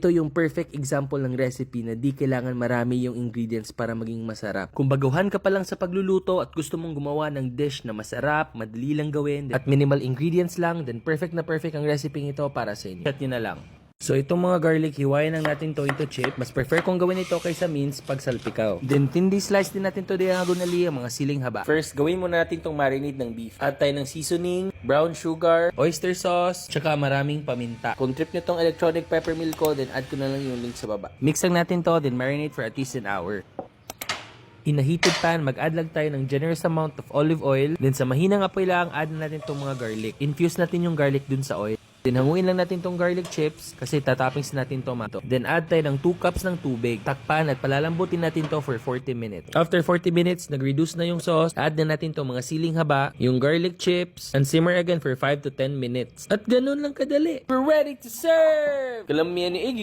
ito yung perfect example ng recipe na di kailangan marami yung ingredients para maging masarap. Kung baguhan ka pa lang sa pagluluto at gusto mong gumawa ng dish na masarap, madali lang gawin, at minimal ingredients lang, then perfect na perfect ang recipe ito para sa inyo. Chat nyo na lang. So itong mga garlic, hiwain lang natin to into chip. Mas prefer kong gawin ito kaysa mince pag salpikaw. Then tindi slice din natin to diagonally ang mga siling haba. First, gawin muna natin tong marinade ng beef. Add tayo ng seasoning, brown sugar, oyster sauce, tsaka maraming paminta. Kung trip nyo tong electronic pepper mill ko, then add ko na lang yung link sa baba. Mix lang natin to, then marinate for at least an hour. In a heated pan, mag-add lang tayo ng generous amount of olive oil. Then sa mahinang apoy lang, add na natin tong mga garlic. Infuse natin yung garlic dun sa oil. Then hanguin lang natin tong garlic chips kasi tatoppings natin tomato. Then add tayo ng 2 cups ng tubig. Takpan at palalambutin natin to for 40 minutes. After 40 minutes, nag-reduce na yung sauce. Add na natin tong mga siling haba, yung garlic chips, and simmer again for 5 to 10 minutes. At ganun lang kadali. We're ready to serve! Kalamihan ni Iggy.